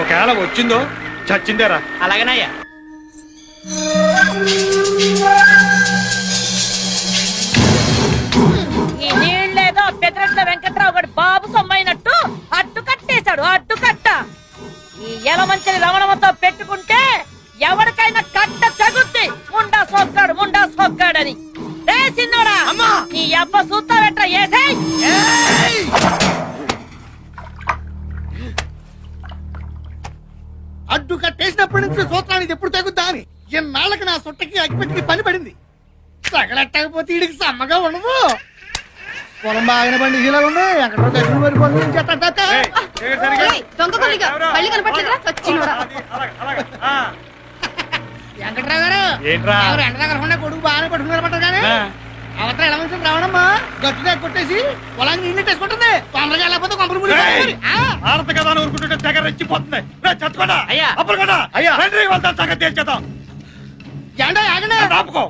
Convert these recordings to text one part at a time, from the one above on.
ఒకవేళ వచ్చిందో చచ్చిందేరా. అలాగేనయ్యా. ఈ నీళ్ళేదో పెదరెట్ల వెంకట్రావు గడి బాబు సొమ్మైనట్టు అడ్డు కట్టేశాడు. అడ్డు కట్ట ఈ ఎలమంచిని రమణమతో పెట్టుకుంటే ఎవరికైనా కట్ట తగుద్ది. ముండా సోక్కాడని రే సిన్నోడా, నీ అబ్బ సూత్తావెట్రా ఏసేయ్. అడ్డు కట్టేసినప్పటి నుంచి సూత్రానికి ఎప్పుడు తగ్గుద్దా అని ఎన్నాళ్ళకి నా సొట్టకి అగ్గిపెట్టికి పని పడింది. తగలెట్టకపోతే వీడికి సమ్మగా ఉండదు. పొలం బాగానే పండి ఇలా ఉంది. ఎక్కడో దగ్గర మరి వెంకట్రావు గారు ఎండ దగ్గర ఉండే కొడుకు బాగానే పట్టుకున్నారన్నమాట. కానీ అవతల ఎలా మంచి రావడమ్మా గట్టుగా కొట్టేసి పొలాన్ని నీళ్ళు వేసుకుంటుంది. తొందరగా వెళ్ళకపోతే కొంపలు మునిగిపోతుంది. ఆడత కదా ఊరుకుంటుంటే తెగ రెచ్చిపోతుంది. చచ్చుకోండా అప్పుడుకోండా తెగ తేల్చేద్దాం. ఆపుకో.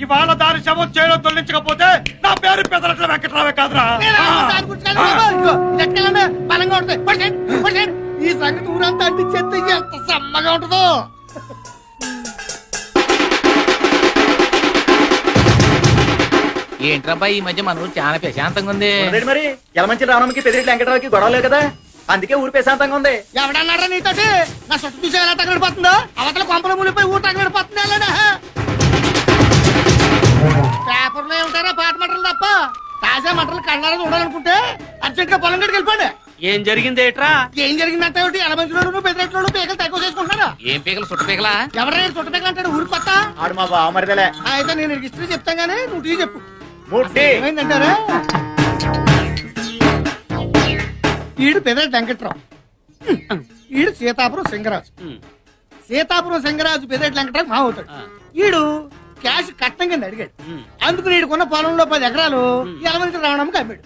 ఇవాళ దాని శవం చేయలో తొలగించకపోతే నా పేరు పెదరట్ల వెంకట్రావే కాదురా. బలంగా ఉంటుంది. ఈ సంగతి ఊరంతా అంటించేస్తే ఎంత సమ్మగా ఉంటుందో. ఏంట్రబ్బా ఈ మధ్య మన ఊరు చాలా ప్రశాంతంగా ఉంది. మరి ఎలమంచి రావడానికి పెదిరెట్ల వెంకటరావుకి గొడవలేదు కదా, అందుకే ఊరు ప్రశాంతంగా ఉంది. ఎవడన్నారా నీతోటి? నా చుట్టూ చూసి ఎలా తగలడిపోతుందో. అవతల కొంపలు మునిపోయి ఊరు తగలడిపోతుంది. పేపర్లో ఏమిటారా పాట మంటలు తప్ప తాజా మంటలు కళ్ళారా చూడాలనుకుంటే అర్జెంట్ గా పొలం గడికి వెళ్ళిపోండి. ఏం జరిగింది ఏట్రా? ఏం జరిగిందంటే ఎలమంచిలోడు పెద్దరెట్లోడు పీకలు తక్కువ చేసుకుంటున్నారా? ఏం పీకలు? చుట్ట పీకలా? ఎవరైనా చుట్ట పీకలు అంటాడు ఊరు కొత్త. ఆడు మా బావమరిదలే. అయితే నేను హిస్టరీ చెప్తాను గానీ నువ్వు టీ చెప్పు. ఏమైందంటారా? ఈడు పెదరెడ్డి వెంకట్రావు, ఈడు సీతాపురం సింగరాజు. సీతాపురం సింగరాజు పెదరెడ్డి వెంకట్రావు మా అవుతాడు. ఈడు క్యాష్ కట్టం కింద అడిగాడు. అందుకు ఈడుకున్న పొలంలో 10 ఎకరాలు ఎలమంచి రావణంకి అమ్మాడు.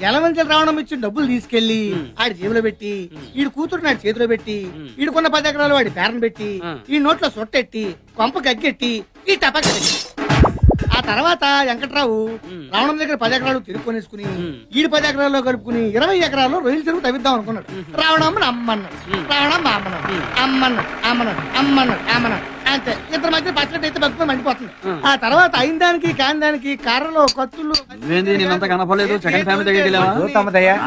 ఎలమంచి రావణం ఇచ్చిన డబ్బులు తీసుకెళ్లి ఆడి జేబులో పెట్టి ఈడు కూతురు నాడు చేతిలో పెట్టి ఈడుకున్న 10 ఎకరాలు వాడి పేరను పెట్టి ఈ నోట్లో సొట్టెట్టి కొంప గగ్గెట్టి ఈ టపాక పెట్టి ఆ తర్వాత వెంకట్రావు రావణం దగ్గర 10 ఎకరాలు తిరుక్కొనేసుకుని ఈడు 10 ఎకరాల్లో కలుపుకుని 20 ఎకరాల్లో రొయ్యలు చెరువు తవ్విద్దాం అనుకున్నాడు. రావణమ్మని అమ్మన్నాడు. రావణమ్మ అమ్మన్నాడు. అంతే. ఇద్దరు మధ్య పచ్చడి అయితే బతుకుని మండిపోతుంది. ఆ తర్వాత అయిన దానికి కాని దానికి కర్రలు కత్తులు నేనంత కనపడలేదు. సెకండ్ ఫ్యామిలీ దగ్గరికి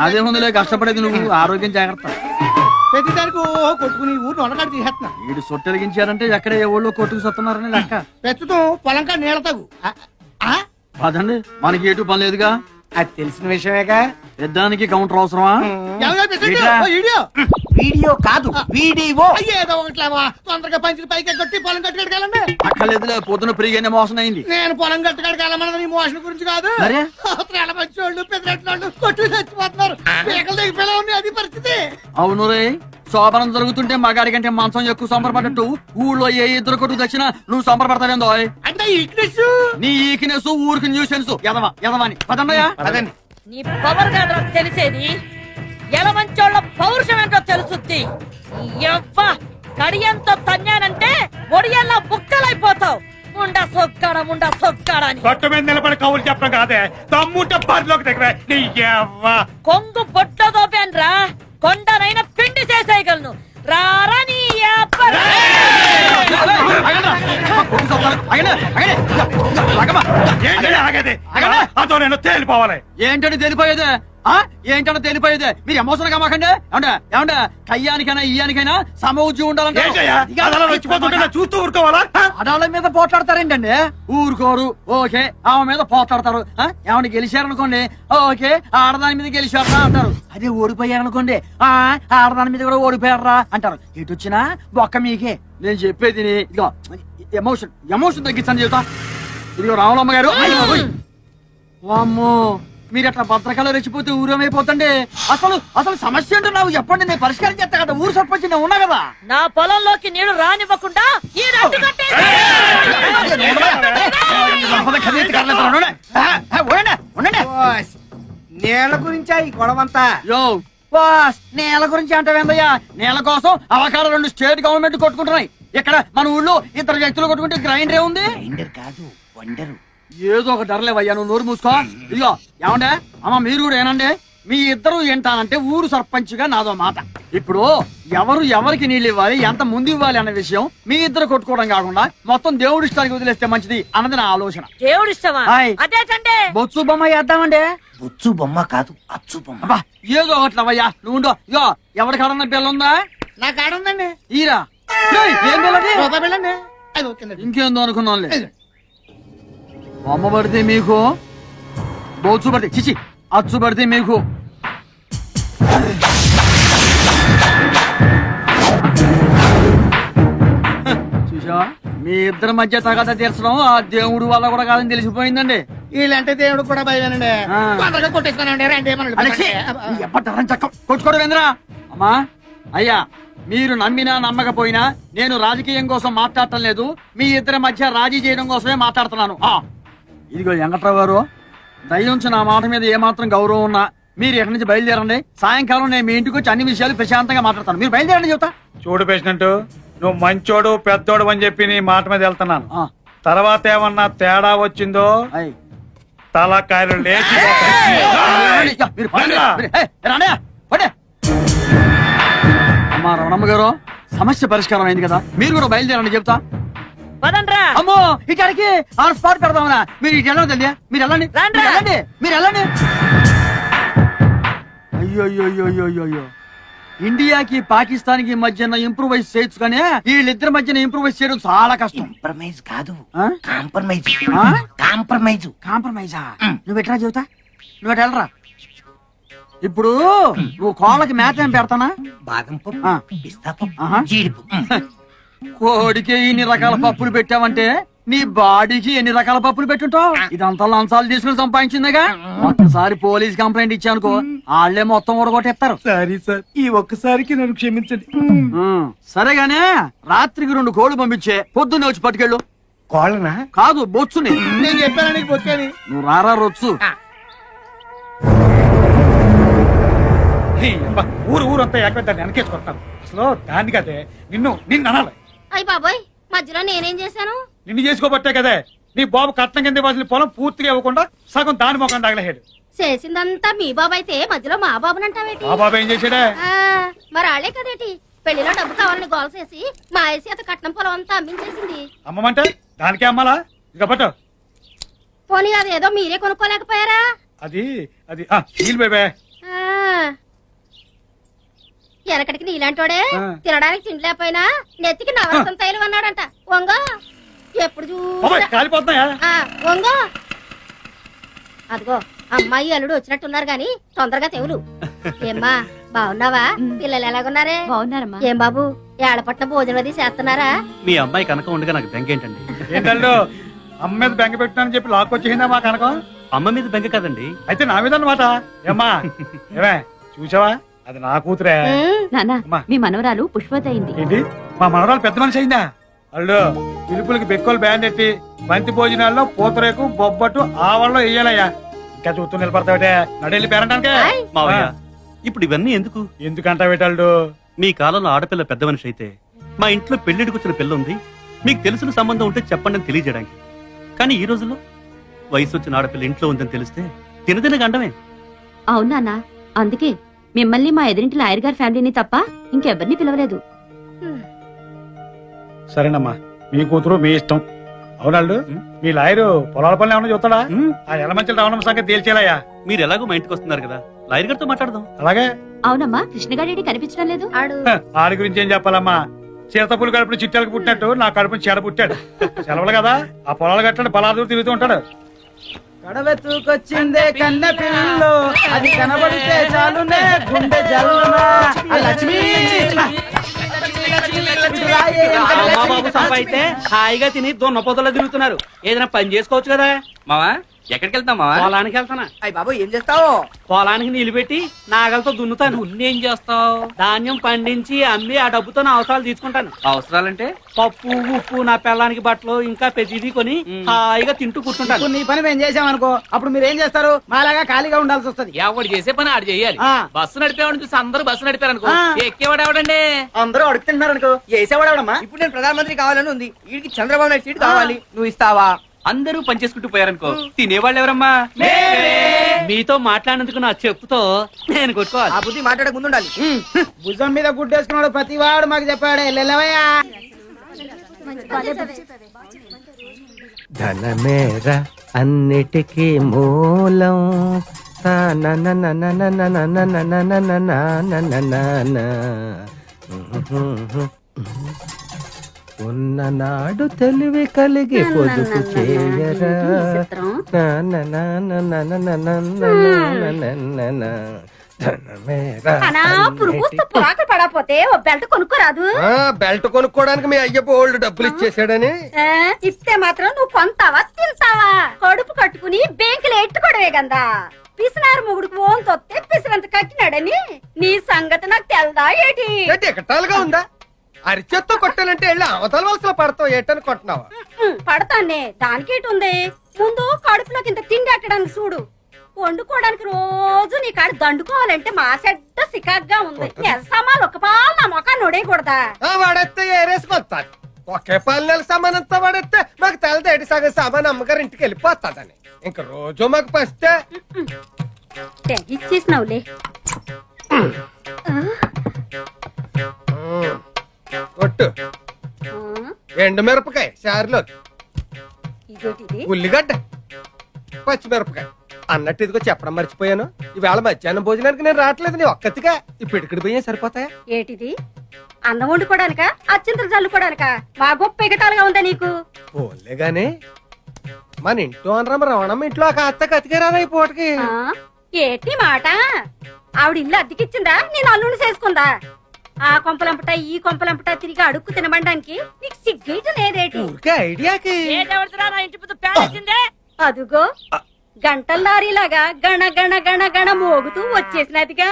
అదే ముందులే కష్టపడేది నువ్వు. ఆరోగ్యం జాగ్రత్త. ప్రతి దానికి కొట్టుకుని ఊరిని వండకాడు తీసేస్తున్నా. వీడు సొట్టెలిగించారంటే ఎక్కడ ఏ ఊళ్ళో కొట్టుకు సత్తున్నారని లెక్క. ప్రస్తుతం పొలంకా నీళ్ళ తగు అదండి మనకి ఎటు పని లేదుగా. అది తెలిసిన విషయమేగా. పెద్దానికి కౌంటర్ అవసరమా? వీడియో కాదు వీడియో. ఏదో ఒకట్లేవా తొందరగా పంచులు పైకి కొట్టి పొలం కట్టుకెళ్ళండి. అక్కర్లేదులే, పొద్దున ఫ్రీగానే మోసం అయింది. నేను పొలం కట్టుకెళ్ళమన్నది నీ మోషన్ గురించి కాదు. మంచి వాళ్ళు పెద్దరెట్లు కొట్టు చచ్చిపోతున్నారు. పిల్లలు ఉన్నాయి. అది పరిస్థితి. అవును రే, శోభనం జరుగుతుంటే మగాడి కంటే మంచం ఎక్కువ సంబరపడ్డట్టు ఊళ్ళో ఏ ఇద్దరు కొట్టు తెచ్చినా నువ్వు సంబరపడతావేందో. అంటే ఈక్నెస్ నీ ఈక్నెస్ ఊరికి న్యూసెన్స్. ఎదవని పదండయా. నీ పవర్ కాదురా తెలిసేది, ఎలమంచోళ్ళ పౌరుషం ఏంటో తెలుసుద్ది. కడియంతో తన్నానంటే ఒడియల్లా బుక్కలైపోతావు. ముండా సొక్కాడా అని గట్టు మీద నిలబడి కవులు చెప్పడం కాదే, తమ్ముంటే పరిలోకి దగ్గర కొంగు బొట్లో దోపాన్రా. కొండనైనా పిండి చేసేయగలను. రారా నీ అదో నేను తేలిపోవాలి. ఏంటంటే తెలిపోయేదే? ఏంటంటే తెలిపోయేదే? మీరు ఎమోషన్ గా మాకండి. ఏమంటే కయ్యానికైనా ఇయ్యానికైనా సమౌజ్యం ఉండాలంటే చూస్తూ ఊరుకోవాలా? ఆడవాళ్ళ మీద పోట్లాడతారేంటండి? ఊరుకోరు. ఓకే, ఆమె మీద పోట్లాడతారు. ఏమంటే గెలిచారనుకోండి, ఓకే ఆడదాని మీద గెలిచారా అంటారు. అదే ఓడిపోయారనుకోండి, ఆడదాని మీద కూడా ఓడిపోయారా అంటారు. ఎటు వచ్చినా ఒక్క మీకే. నేను చెప్పేది ఇదిగో, ఎమోషన్ తగ్గించని చెబుతా. ఇదిగో రావులమ్మ గారు, వామ్మో మీరు అట్లా భద్రకాలు రెచ్చిపోతే ఊరేమైపోతండి. అసలు సమస్య ఏంటో నాకు చెప్పండి, నేను పరిష్కారం చేస్తా కదా. ఊరు సర్పంచ్ నేను ఉన్నా కదా. నా పొలంలోకి నీళ్లు రానివ్వకుండా నేల గురించా ఈ గొడవంతా? నేల గురించి అంటావేందయ్యా? నేల కోసం అవకాశం 2 స్టేట్ గవర్నమెంట్ కొట్టుకుంటున్నాయి. ఇక్కడ మన ఊళ్ళో 2 వ్యక్తులు కొట్టుకుంటే గ్రైండర్ ఉంది. గ్రైండర్ కాదు, వండరు. ఏదో ఒక ధరలేవయ్యా, నువ్వు నోరు మూసుకో. ఇదిగో ఏమండే అమ్మ, మీరు కూడా ఏనండి, మీ ఇద్దరు ఏంటానంటే ఊరు సర్పంచ్ గా నాదో మాట. ఇప్పుడు ఎవరు ఎవరికి నీళ్ళు ఇవ్వాలి, ఎంత ముందు ఇవ్వాలి అన్న విషయం మీ ఇద్దరు కొట్టుకోవడం కాకుండా మొత్తం దేవుడి ఇష్టానికి వదిలేస్తే మంచిది అన్నది నా ఆలోచన. దేవుడి ఇష్టమా? అదేటండి బొత్సు బొమ్మ వేద్దామండి. బొచ్చు బొమ్మ కాదు, అచ్చు బొమ్మ. అబ్బా ఏదో ఒకట్లవయ్యా నువ్వు. ఇగో ఎవరి కాడన్న బిల్ల ఉందా? నా కాడ ఉందండి. ఈరా ఏం బిల్లండి? రూపాయి బిల్లండి. అది ఓకేనండి. ఇంకేందో అనుకున్నాంలే. బొమ్మ పడితే మీకు, బొచ్చు పడితే చిచి అచ్చు పడితే మీకు. చూసా మీ ఇద్దరి మధ్య తగాద తీర్చడం ఆ దేవుడు వల్ల కూడా కాదని తెలిసిపోయిందండి. వీళ్ళంటే దేవుడు కూడా భయమేనండి. తొందరగా కొట్టేసుకోనండి. కొట్టుకోవడం ఏంద్రా? అమ్మా అయ్యా, మీరు నమ్మినా నమ్మకపోయినా నేను రాజకీయం కోసం మాట్లాడటం లేదు, మీ ఇద్దరి మధ్య రాజీ చేయడం కోసమే మాట్లాడుతున్నాను. ఇదిగో వెంకట్రావు గారు, దయించి నా మాట మీద ఏమాత్రం గౌరవం ఉన్నా మీరు ఎక్కడి నుంచి బయలుదేరండి. సాయంకాలం నేను మీ ఇంటికి వచ్చి అన్ని విషయాలు ప్రశాంతంగా మాట్లాడతాను. మీరు బయలుదేరండి చెబుతా. చూడు పేషెంట్, నువ్వు మంచోడు పెద్దోడు అని చెప్పి నీ మాట మీద వెళ్తున్నాను. తర్వాత ఏమన్నా తేడా వచ్చిందో తలకాయలు లేచి అమ్మా రమణమ్మ గారు, సమస్య పరిష్కారం అయింది కదా, మీరు కూడా బయలుదేరండి చెప్తా. అమ్మో ఇక్కడికి ఆన్ స్పాట్ పెడదామనా? మీరు ఇటు వెళ్ళండి తెలియా, మీరు వెళ్ళండి మీరు వెళ్ళండి. అయ్యో ఇండియాకి పాకిస్తాన్ కి మధ్యన ఇంప్రూవైజ్ చేయొచ్చు కానీ వీళ్ళిద్దరి మధ్యన ఇంప్రూవైజ్ చేయడం చాలా కష్టం. కాంప్రమైజ్ కాదు, కాంప్రమైజ్. కాంప్రమైజా? నువ్వు ఎట్లా చెబుతా, నువ్వు ఎట్లా వెళ్ళరా? ఇప్పుడు నువ్వు కోళ్ళకి మేత ఏం పెడతానా? బాదం పప్పు, పిస్తా పప్పు, జీడిపప్పు. కోడికి ఇన్ని రకాల పప్పులు పెట్టావంటే నీ బాడీకి ఎన్ని రకాల పప్పులు పెట్టుంటావు? ఇదంతా లంచాలు తీసుకుని సంపాదించిందిగా. ఒక్కసారి పోలీస్ కంప్లైంట్ ఇచ్చానుకో వాళ్ళే మొత్తం ఊడగొట్టేస్తారు. సారీ సార్, ఈ ఒక్కసారికి నన్ను క్షమించండి. సరేగానే రాత్రికి 2 కోళ్లు పంపించే, పొద్దున్నే వచ్చి పట్టుకెళ్ళు. కోళ్ళనా? కాదు బొచ్చుని. నేను చెప్పాను బొచ్చని. నువ్వు రారా రొచ్చు. ఊరంతా ఏకదాన్ని వెనకేసుకొస్తాను. అసలు దాన్ని కదే నిన్ను అనాలి. అయ్య బాబోయ్, మధ్యలో నేనేం చేశాను? నిన్ను చేసుకోబట్టే కదే నీ బాబు కట్నం కింద ఇవ్వాల్సిన పొలం పూర్తిగా ఇవ్వకుండా సగం దాని మొఖం తగలహేడు. చేసిందంతా మీ బాబు అయితే మధ్యలో మా బాబునంటావేటి? మా బాబు ఏం చేశాడే? మరి ఆళ్లే కదేటి పెళ్లిలో డబ్బు కావాలని గోల చేసి మా చేత కట్నం పొలం అంతా అమ్మించేసింది. అమ్మమంటే దానికే అమ్మాలా? ఇక పట్టు. పోనీ అదేదో మీరే కొనుక్కోలేకపోయారా? అది నీళ్ళు బేబే. వెనకటికి నీలాంటోడే తినడానికి తిండి లేకపోయినా నెత్తికి నవరసం తైలు అన్నాడంట. వంగో ఎప్పుడు కాలిపోతున్నాయా? వంగో. అదిగో అమ్మాయి అల్లుడు వచ్చినట్టున్నారు గాని తొందరగా తెవులు. ఏమ్మా బాగున్నావా? పిల్లలు ఎలాగున్నారే? బాగున్నారమ్మా. ఏం బాబు ఏడపట్ల భోజనం అది చేస్తున్నారా? మీ అమ్మాయి కనకం ఉండగా నాకు బెంగ ఏంటండి? ఏంటండు అమ్మ మీద బెంగ పెట్టినానని చెప్పి లాక్కొచ్చేసిందా మా కనకం? అమ్మ మీద బెంగ కదండి, అయితే నా మీద అన్నమాట. ఏమ్మా ఏమే చూసావా, అది నా కూతురే. నాన్న మీ మనవరాలు పుష్పవతి అయింది. ఏంటి మా మనవరాలు పెద్ద మనిషి అయిందా? అల్లు పిలుపులకి బెక్కలు బ్యాండ్ ఎట్టి బంతి భోజనాల్లో పూతరేకు బొబ్బట్టు ఆవల్లో వెయ్యాలయ్యా. ఇంకా చూస్తూ నిలబడతావిటే నడెళ్ళి పేరంటానికే. మావయ్య ఇప్పుడు ఇవన్నీ ఎందుకు? ఎందుకంటావేటాళ్ళు? మీ కాలంలో ఆడపిల్ల పెద్ద మనిషి అయితే మా ఇంట్లో పెళ్లిడికి వచ్చిన పిల్ల ఉంది, మీకు తెలిసిన సంబంధం ఉంటే చెప్పండి అని తెలియజేయడానికి. కానీ ఈ రోజుల్లో వయసు వచ్చిన ఆడపిల్ల ఇంట్లో ఉందని తెలిస్తే తినదిన గండమే. అవునా, అందుకే మిమ్మల్ని మా ఎదురింటి లాయర్ గారి ఫ్యామిలీని తప్ప ఇంకెవరిని పిలవలేదు. సరేనమ్మా, మీ కూతురు మీ ఇష్టం. అవునాళ్ళు మీ లాయరు పొలాల పనులు ఏమన్నా చూస్తాడా? ఆ ఎలమంచి రావడం సంగతి తేల్చేలాయా? మీరు ఎలాగో మా ఇంటికి వస్తున్నారు కదా, లాయర్ గారితో మాట్లాడదాం. అలాగే. అవునమ్మా, కృష్ణగాడి కనిపించడం లేదు. ఆడి గురించి ఏం చెప్పాలమ్మా? చిరతపులు కడుపుని చిట్టాలకు పుట్టినట్టు నా కడుపుని చెడ పుట్టాడు. సెలవులు కదా ఆ పొలాలు కట్టండి పలాదూరు తిరుగుతూ ఉంటాడు. కడవెత్తుకొచ్చిందే కన్న పిల్లలో అది కనబడితే చాలునే గుండె జల్లునా. లక్ష్మి బాబు సంపాయితే హాయిగా తిని దొన్న పొదలో తిరుగుతున్నారు. ఏదైనా పని చేసుకోవచ్చు కదా. మావా ఎక్కడికి వెళ్తాం మావా? పొలానికి వెళ్తానా. అయ్య బాబు ఏం చేస్తావు? పొలానికి నీళ్లు పెట్టి నాగలతో దున్నుతాను. ఏం చేస్తావు? ధాన్యం పండించి అమ్మి ఆ డబ్బుతో నా అవసరాలు తీసుకుంటాను. అవసరాలంటే పప్పు ఉప్పు నా పిల్లానికి బట్టలు ఇంకా ప్రతిదీ కొని హాయిగా తింటూ కూర్చుంటాను. నీ పని మేము చేసామనుకో అప్పుడు మీరు ఏం చేస్తారు? మాలాగా ఖాళీగా ఉండాల్సి వస్తుంది. ఎవడు చేసే పని ఆడు చేయాలి. బస్సు నడిపేవాడిని చూసి అందరూ బస్సు నడిపారు అనుకో, ఎక్కేవాడు ఎవడండి? అందరూ అడుగుతున్నారు అనుకో, వేసేవాడు ఎవడమ్మా? ఇప్పుడు నేను ప్రధానమంత్రి కావాలని ఉంది, వీడికి చంద్రబాబు నాయుడు సీట్ కావాలి, నువ్వు ఇస్తావా? అందరూ పనిచేసుకుంటూ పోయారనుకో తినేవాళ్ళు ఎవరమ్మా? మీతో మాట్లాడినందుకు నా చెప్పుతో నేను కొట్టుకోవాలి. ఆ బుద్ధి మాట్లాడక ముందుండాలి. భుజం మీద గుడ్డేసుకున్నాడు ప్రతి వాడు మాకు చెప్పాడే లెల్లవయ్యా. ధనమేర అన్నిటికీ మూలం. ఉన్ననాడు తెలివి కలిగి పొదుపు చేయరా. పడపోతే ఓ బెల్ట్ కొనుక్కోరాదు. బెల్ట్ కొనుక్కోడానికి మీ అయ్య బోల్డ్ డబ్బులు ఇచ్చేసాడని. ఇస్తే మాత్రం నువ్వు కొంటావా తింటావా? కడుపు కట్టుకుని బ్యాంకులో ఎట్టుకోవడమే కదా. పిసినారు మొగుడుకు ఓన్ తొత్తే పిసినంత కట్టినాడని నీ సంగతి నాకు తెల్దా ఏటి? ఎకటాలుగా ఉందా? అరిచేత్తో కొట్టాలంటే వెళ్ళి అవతల వలసలో పడతావు ఏటని కొట్టినావా? పడతానే దానికేటి ఉంది. ముందు కడుపులోకి ఇంత తిండి అట్టడానికి చూడు. వండుకోవడానికి రోజు నీ కాడ దండుకోవాలంటే మా సెడ్డ సికాగ్గా ఉంది. సామాన్లు ఒక పాలు నా మొఖాన్ని నొడేయకూడదా? వాడేస్తే ఏరేసుకొస్తాను. ఒకే పాలు నెల సామానంతా వాడేస్తే మాకు తెలదేటి సగం సామాన్ అమ్మగారు ఇంటికి వెళ్ళిపోతాదని. ఇంక రోజు మాకు పస్తే తెగిచ్చేసినావులే. కొట్టు. ఎండుమిరపకాయ చారులో, ఉల్లిగడ్డ, పచ్చిమిరపకాయ అన్నట్టు ఇదిగో చెప్పడం మర్చిపోయాను. ఈవేళ మధ్యాహ్నం భోజనానికి నేను రావట్లేదు. నీ ఒక్కతిగా ఇప్పుడు ఇక్కడికి పోయా సరిపోతాయా? ఏటిది అన్నం వండుకోవడానిక అచ్చింతలు చల్లుకోవడానిక? మా గొప్ప ఎగటాలుగా ఉందా నీకు? పోలే గాని మన ఇంట్లో అనరమ్మ రవణమ్మ ఇంట్లో ఒక అత్త కతికేరాదా ఈ పూటకి? ఏటి మాట? ఆవిడ ఇల్లు అద్దెకిచ్చిందా? నేను అల్లుని చేసుకుందా? ఆ కొంపలంపట ఈ కొంపలంపట తిరిగి అడుక్కు తినమండానికి నీకు సిగ్గేయటం లేదేటి? ఐడియాకి అదుగో గంటల్లారీలాగా గణ గణ గణ గణ మోగుతూ వచ్చేసినదిగా.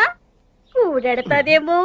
కూడెడతాదేమో